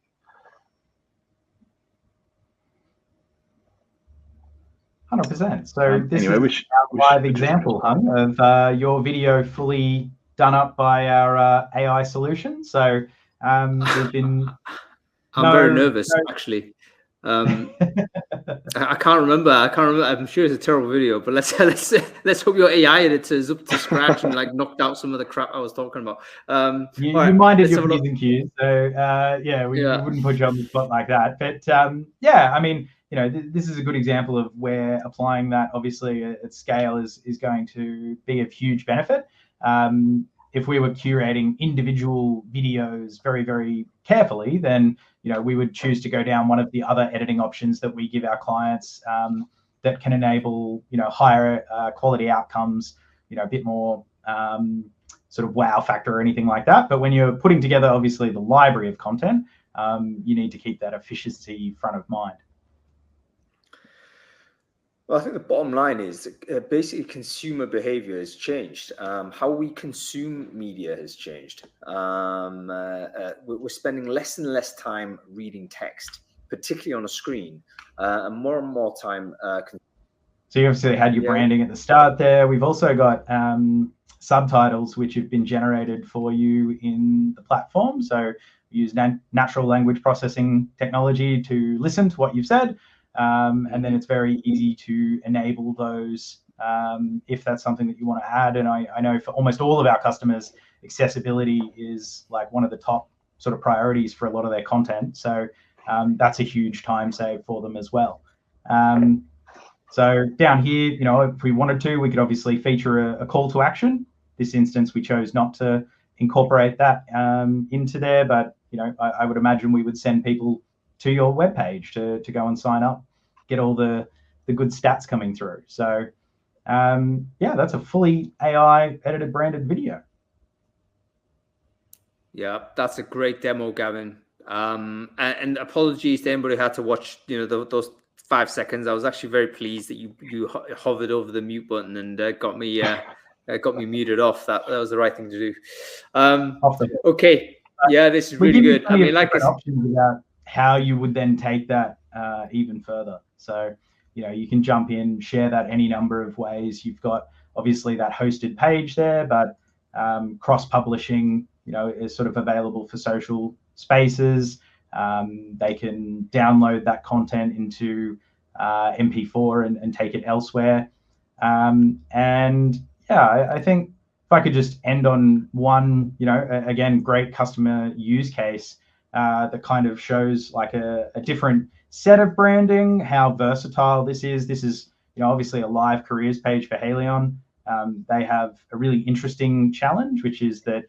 %. So this anyway, is a live example, of your video fully done up by our AI solution. So there's been. I'm very nervous, actually. I can't remember. I'm sure it's a terrible video, but let's hope your AI editor is up to scratch and like knocked out some of the crap I was talking about. You minded your P's and Q's, so we wouldn't put you on the spot like that. But yeah, I mean, this is a good example of where applying that obviously at scale is going to be of huge benefit. If we were curating individual videos very, very carefully, then we would choose to go down one of the other editing options that we give our clients that can enable higher quality outcomes, a bit more sort of wow factor or anything like that. But when you're putting together obviously the library of content, you need to keep that efficiency front of mind. Well, I think the bottom line is basically consumer behavior has changed. How we consume media has changed. We're spending less and less time reading text, particularly on a screen, and more time. So you obviously had your branding at the start there. We've also got subtitles which have been generated for you in the platform. So we use natural language processing technology to listen to what you've said. And then it's very easy to enable those if that's something that you want to add. And I know for almost all of our customers, accessibility is like one of the top sort of priorities for a lot of their content. So that's a huge time save for them as well. So down here, if we wanted to, we could obviously feature a call to action. This instance, we chose not to incorporate that into there, but I would imagine we would send people to your webpage to go and sign up, get all the good stats coming through. So yeah, that's a fully AI edited branded video. Yeah, that's a great demo, Gavin. And apologies to anybody who had to watch those 5 seconds. I was actually very pleased that you hovered over the mute button and got me muted off. That was the right thing to do. Okay, yeah, this is really good. I mean, like options about how you would then take that even further. So you can jump in, share that any number of ways. You've got obviously that hosted page there, but cross-publishing is sort of available for social spaces. They can download that content into MP4 and take it elsewhere. And yeah, I think if I could just end on one, again, great customer use case that kind of shows like a different set of branding, how versatile this is. This is, obviously a live careers page for Haleon. They have a really interesting challenge, which is that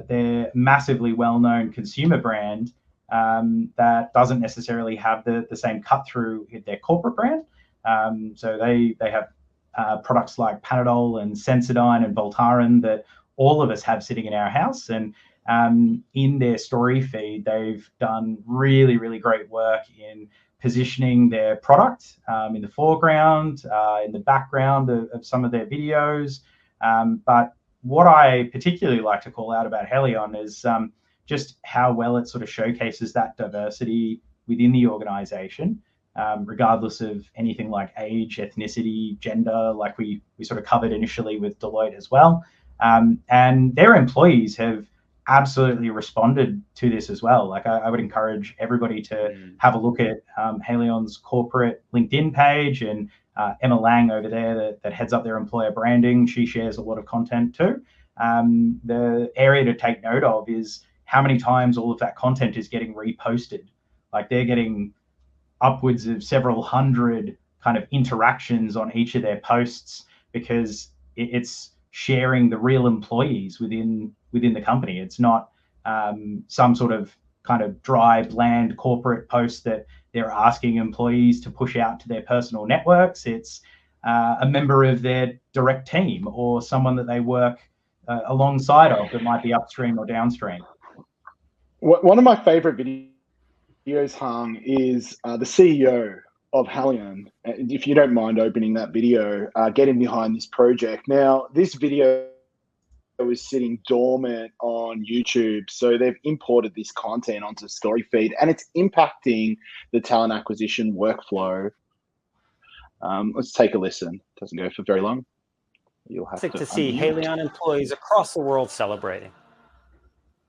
they're massively well-known consumer brand that doesn't necessarily have the same cut through with their corporate brand. So they have products like Panadol and Sensodyne and Voltaren that all of us have sitting in our house. And in their story feed, they've done really, really great work in positioning their product in the foreground, in the background of some of their videos. But what I particularly like to call out about Haleon is just how well it sort of showcases that diversity within the organization, regardless of anything like age, ethnicity, gender, like we sort of covered initially with Deloitte as well. And their employees have absolutely responded to this as well. Like I would encourage everybody to have a look at Haleon's corporate LinkedIn page, and Emma Lang over there that heads up their employer branding. She shares a lot of content too. The area to take note of is how many times all of that content is getting reposted. Like they're getting upwards of several hundred kind of interactions on each of their posts because it's sharing the real employees within the company. It's not some sort of kind of dry, bland corporate post that they're asking employees to push out to their personal networks. It's a member of their direct team or someone that they work alongside of that might be upstream or downstream. One of my favorite videos, Hung, is the CEO of Haleon. If you don't mind opening that video, getting behind this project. Now, this video is sitting dormant on YouTube, so they've imported this content onto story feed, and it's impacting the talent acquisition workflow. Let's take a listen. It doesn't go for very long. You'll have to see Haleon employees across the world celebrating.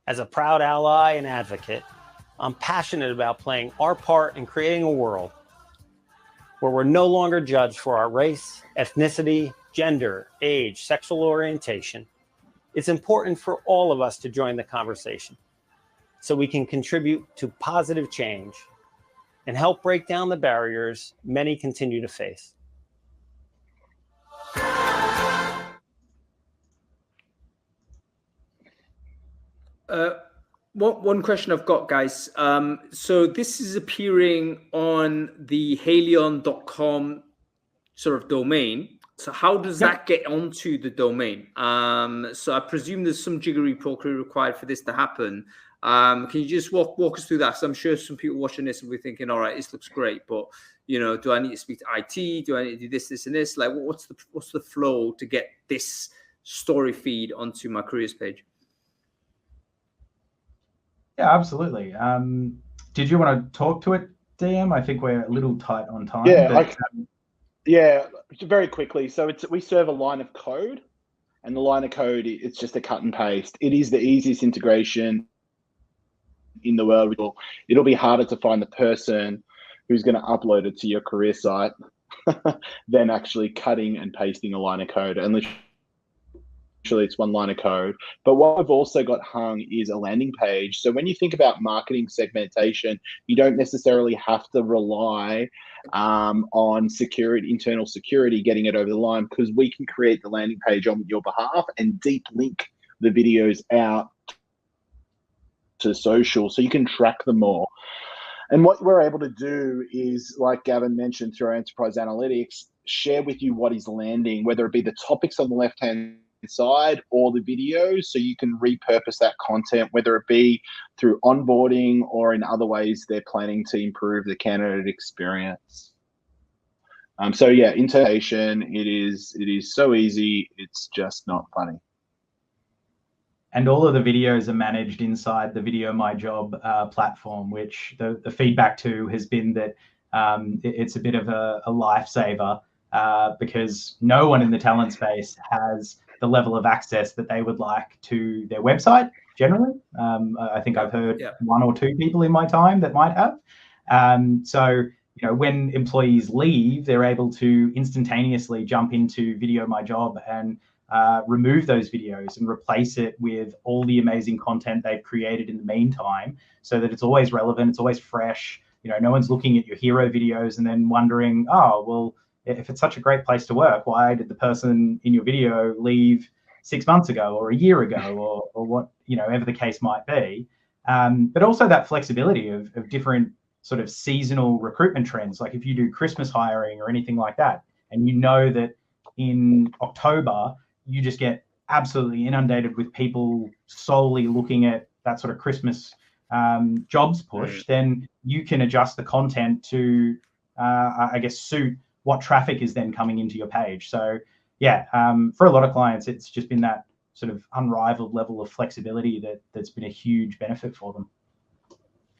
As a proud ally and advocate, I'm passionate about playing our part in creating a world where we're no longer judged for our race, ethnicity, gender, age, sexual orientation. It's important for all of us to join the conversation so we can contribute to positive change and help break down the barriers many continue to face. One question I've got, guys. So this is appearing on the Halion.com sort of domain. So how does that get onto the domain? So I presume there's some jiggery pokery required for this to happen. Can you just walk us through that? So I'm sure some people watching this will be thinking, all right, this looks great, but do I need to speak to IT? Do I need to do this, and this? Like, what's the flow to get this story feed onto my careers page? Yeah, absolutely. Did you want to talk to it, DM? I think we're a little tight on time. Yeah, very quickly. So we serve a line of code, and the line of code, it's just a cut and paste. It is the easiest integration in the world. It'll be harder to find the person who's going to upload it to your career site than actually cutting and pasting a line of code. And literally it's one line of code. But what I've also got hung is a landing page. So when you think about marketing segmentation, you don't necessarily have to rely on security, internal security, getting it over the line, because we can create the landing page on your behalf and deep link the videos out to social, so you can track them more. And what we're able to do is, like Gavin mentioned, through our enterprise analytics, share with you what is landing, whether it be the topics on the left-hand side or the videos, so you can repurpose that content, whether it be through onboarding or in other ways they're planning to improve the candidate experience. So yeah, integration, it is so easy, it's just not funny. And all of the videos are managed inside the VideoMyJob platform, which the feedback to has been that it's a bit of a lifesaver because no one in the talent space has the level of access that they would like to their website generally. I think I've heard one or two people in my time that might have. So when employees leave, they're able to instantaneously jump into VideoMyJob and remove those videos and replace it with all the amazing content they've created in the meantime, so that it's always relevant, it's always fresh. No one's looking at your hero videos and then wondering, oh, well, if it's such a great place to work, why did the person in your video leave 6 months ago or a year ago or what, ever the case might be. But also that flexibility of different sort of seasonal recruitment trends. Like if you do Christmas hiring or anything like that, and that in October, you just get absolutely inundated with people solely looking at that sort of Christmas jobs push, then you can adjust the content to, suit what traffic is then coming into your page. So yeah, for a lot of clients, it's just been that sort of unrivaled level of flexibility that's been a huge benefit for them.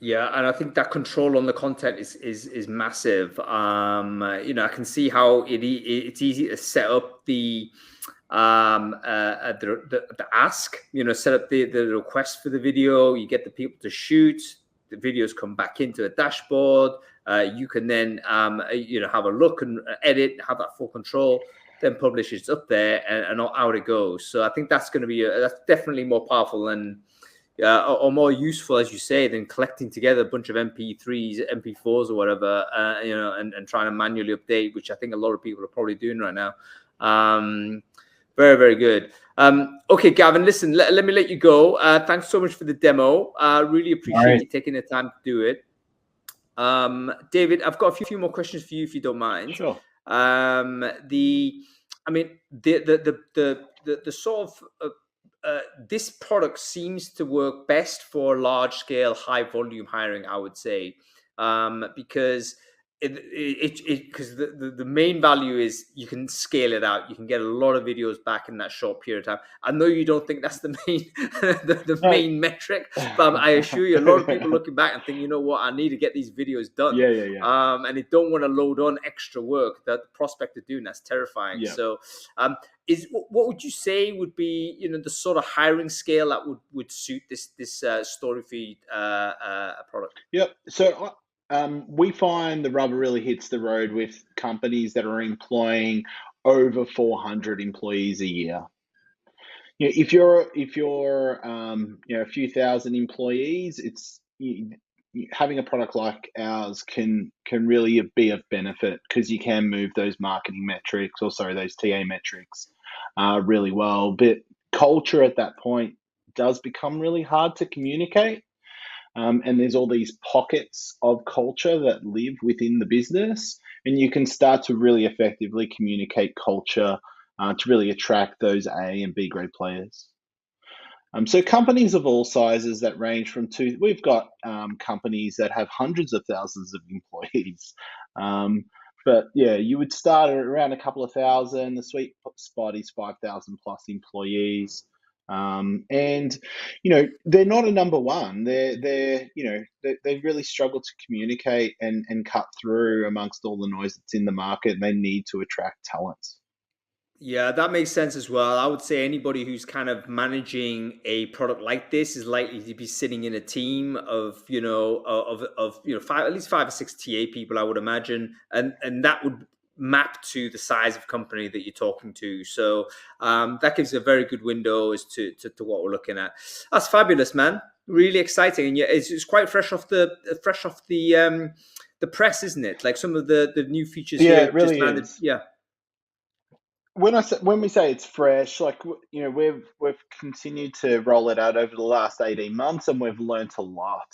Yeah, and I think that control on the content is massive. I can see how it's easy to set up the ask, set up the request for the video. You get the people to shoot. The videos come back into a dashboard. You can then have a look and edit, have that full control. Then publish it up there, and out it goes. So I think that's going to be that's definitely more powerful than. Or more useful, as you say, than collecting together a bunch of MP3s, MP4s, or whatever, and trying to manually update, which I think a lot of people are probably doing right now. Very, very good. Okay, Gavin, listen, let me let you go. Thanks so much for the demo. I really appreciate you taking the time to do it. David, I've got a few more questions for you, if you don't mind. Sure. The sort of this product seems to work best for large scale, high volume hiring, I would say, because because the main value is you can scale it out. You can get a lot of videos back in that short period of time. I know you don't think that's the main main metric, but I assure you, a lot of people looking back and think, you know what, I need to get these videos done. Yeah. And they don't want to load on extra work that the prospect of doing. That's terrifying. Yeah. So, what would you say would be the sort of hiring scale that would suit this story feed product? Yep. So we find the rubber really hits the road with companies that are employing over 400 employees a year. If you're a few thousand employees, it's having a product like ours can really be of benefit, because you can move those marketing metrics, or sorry, those TA metrics really well. But culture at that point does become really hard to communicate. And there's all these pockets of culture that live within the business, and you can start to really effectively communicate culture to really attract those A and B grade players. So companies of all sizes that range from we've got companies that have hundreds of thousands of employees. But yeah, you would start at around a couple of thousand. The sweet spot is 5,000 plus employees. And they're not a number one. They really struggle to communicate and cut through amongst all the noise that's in the market, and they need to attract talent. Yeah, that makes sense as well. I would say anybody who's kind of managing a product like this is likely to be sitting in a team of, at least 5 or 6 TA people, I would imagine, and that would map to the size of company that you're talking to. So that gives a very good window as to what we're looking at. That's fabulous, man. Really exciting, and yeah, it's quite fresh off the press, isn't it? Like some of the new features Yeah, here it really just landed. is. Yeah. When we say it's fresh, like, we've continued to roll it out over the last 18 months, and we've learnt a lot.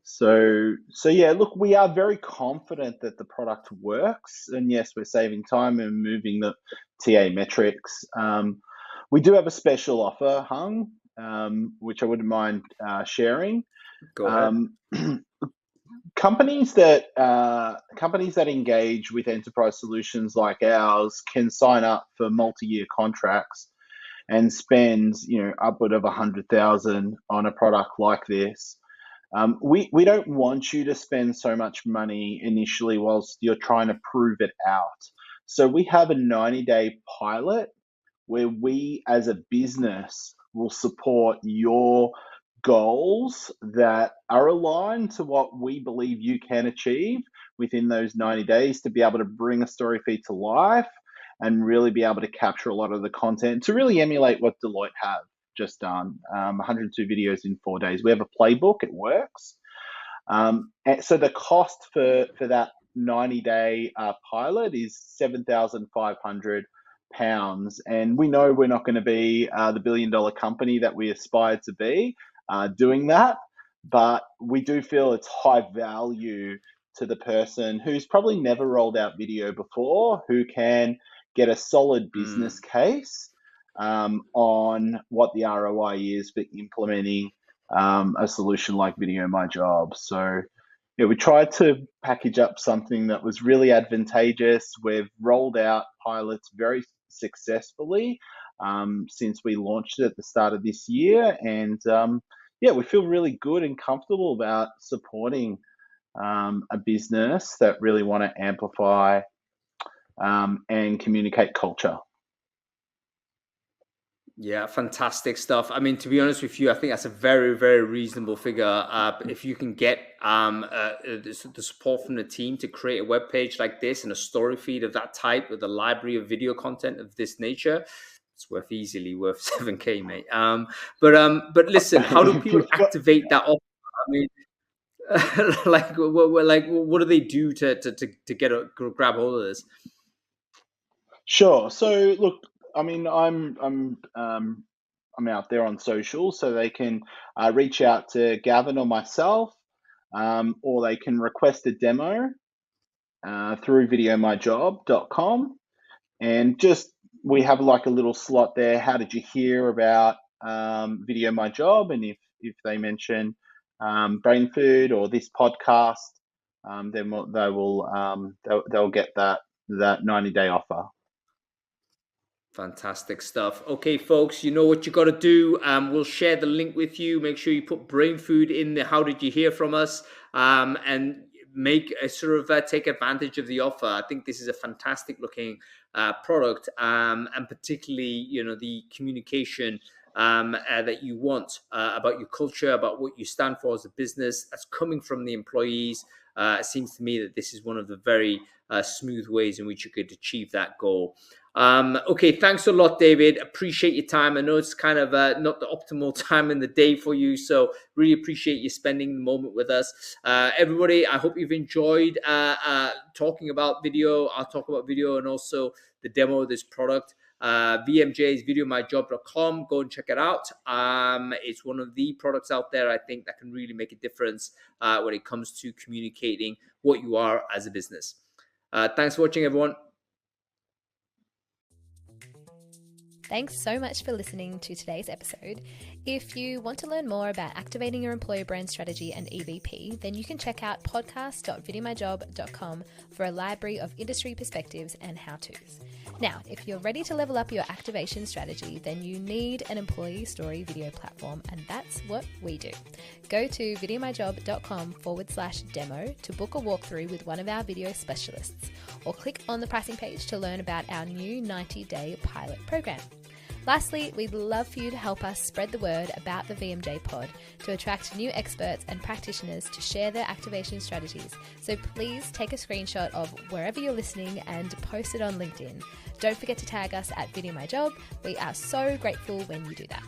So yeah, look, we are very confident that the product works, and yes, we're saving time and moving the TA metrics. We do have a special offer, Hung, which I wouldn't mind sharing. Go ahead. Companies that engage with enterprise solutions like ours can sign up for multi-year contracts and spend upward of 100,000 on a product like this. We don't want you to spend so much money initially whilst you're trying to prove it out. So we have a 90-day pilot where we as a business will support your goals that are aligned to what we believe you can achieve within those 90 days, to be able to bring a story feed to life and really be able to capture a lot of the content to really emulate what Deloitte have just done. 102 videos in 4 days. We have a playbook. It works. And so the cost for that 90-day pilot is £7,500. And we know we're not going to be the billion-dollar company that we aspire to be doing that, but we do feel it's high value to the person who's probably never rolled out video before, who can get a solid business case on what the ROI is for implementing a solution like VideoMyJob. So yeah, we tried to package up something that was really advantageous. We've rolled out pilots very successfully since we launched it at the start of this year, and yeah, we feel really good and comfortable about supporting a business that really want to amplify and communicate culture. Yeah, fantastic stuff. I mean, to be honest with you, I think that's a very, very reasonable figure. If you can get the support from the team to create a web page like this and a story feed of that type with a library of video content of this nature, it's easily worth 7K, mate. But listen, how do people activate that offer? I mean, what do they do to grab hold of this? Sure. So look, I mean, I'm out there on social, so they can reach out to Gavin or myself, or they can request a demo through VideoMyJob.com, and we have like a little slot there. How did you hear about VideoMyJob? And if they mention Brainfood or this podcast, then they'll get that 90-day offer. Fantastic stuff. Okay, folks, you know what you got to do. We'll share the link with you. Make sure you put Brainfood in the how did you hear from us, and make a take advantage of the offer. I think this is a fantastic looking product, and particularly, the communication that you want about your culture, about what you stand for as a business, that's coming from the employees. It seems to me that this is one of the very smooth ways in which you could achieve that goal. Okay, thanks a lot, David. Appreciate your time. I know it's kind of not the optimal time in the day for you, so really appreciate you spending the moment with us. Everybody, I hope you've enjoyed talking about video. I'll talk about video and also the demo of this product. VMJ is VideoMyJob.com. Go and check it out. It's one of the products out there, I think, that can really make a difference when it comes to communicating what you are as a business. Thanks for watching, everyone. Thanks so much for listening to today's episode. If you want to learn more about activating your employer brand strategy and EVP, then you can check out podcast.VideoMyJob.com for a library of industry perspectives and how-tos. Now, if you're ready to level up your activation strategy, then you need an employee story video platform, and that's what we do. Go to VideoMyJob.com/demo to book a walkthrough with one of our video specialists, or click on the pricing page to learn about our new 90-day pilot program. Lastly, we'd love for you to help us spread the word about the VMJPod to attract new experts and practitioners to share their activation strategies. So please take a screenshot of wherever you're listening and post it on LinkedIn. Don't forget to tag us at VideoMyJob. We are so grateful when you do that.